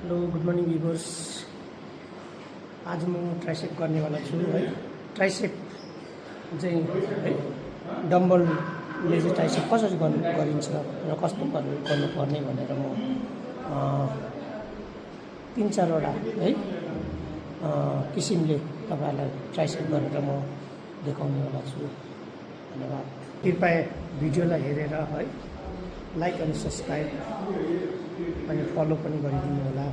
Hello good morning viewers. आज म tricep गर्नेवाला छु है। ट्राइसेप चाहिँ है डम्बलले चाहिँ ट्राइसेप कसरी गरिन्छ र कस्तो गर्नुपर्ने भनेर म 3-4वटा है किसिमले तपाईहरुलाई ट्राइसेप गरेर म देखाउनेवाला छु। धन्यवाद। कृपया भिडियोलाई हेरेर है लाइक अनि सब्स्क्राइब अनि फलो पनि गरिदिनु होला।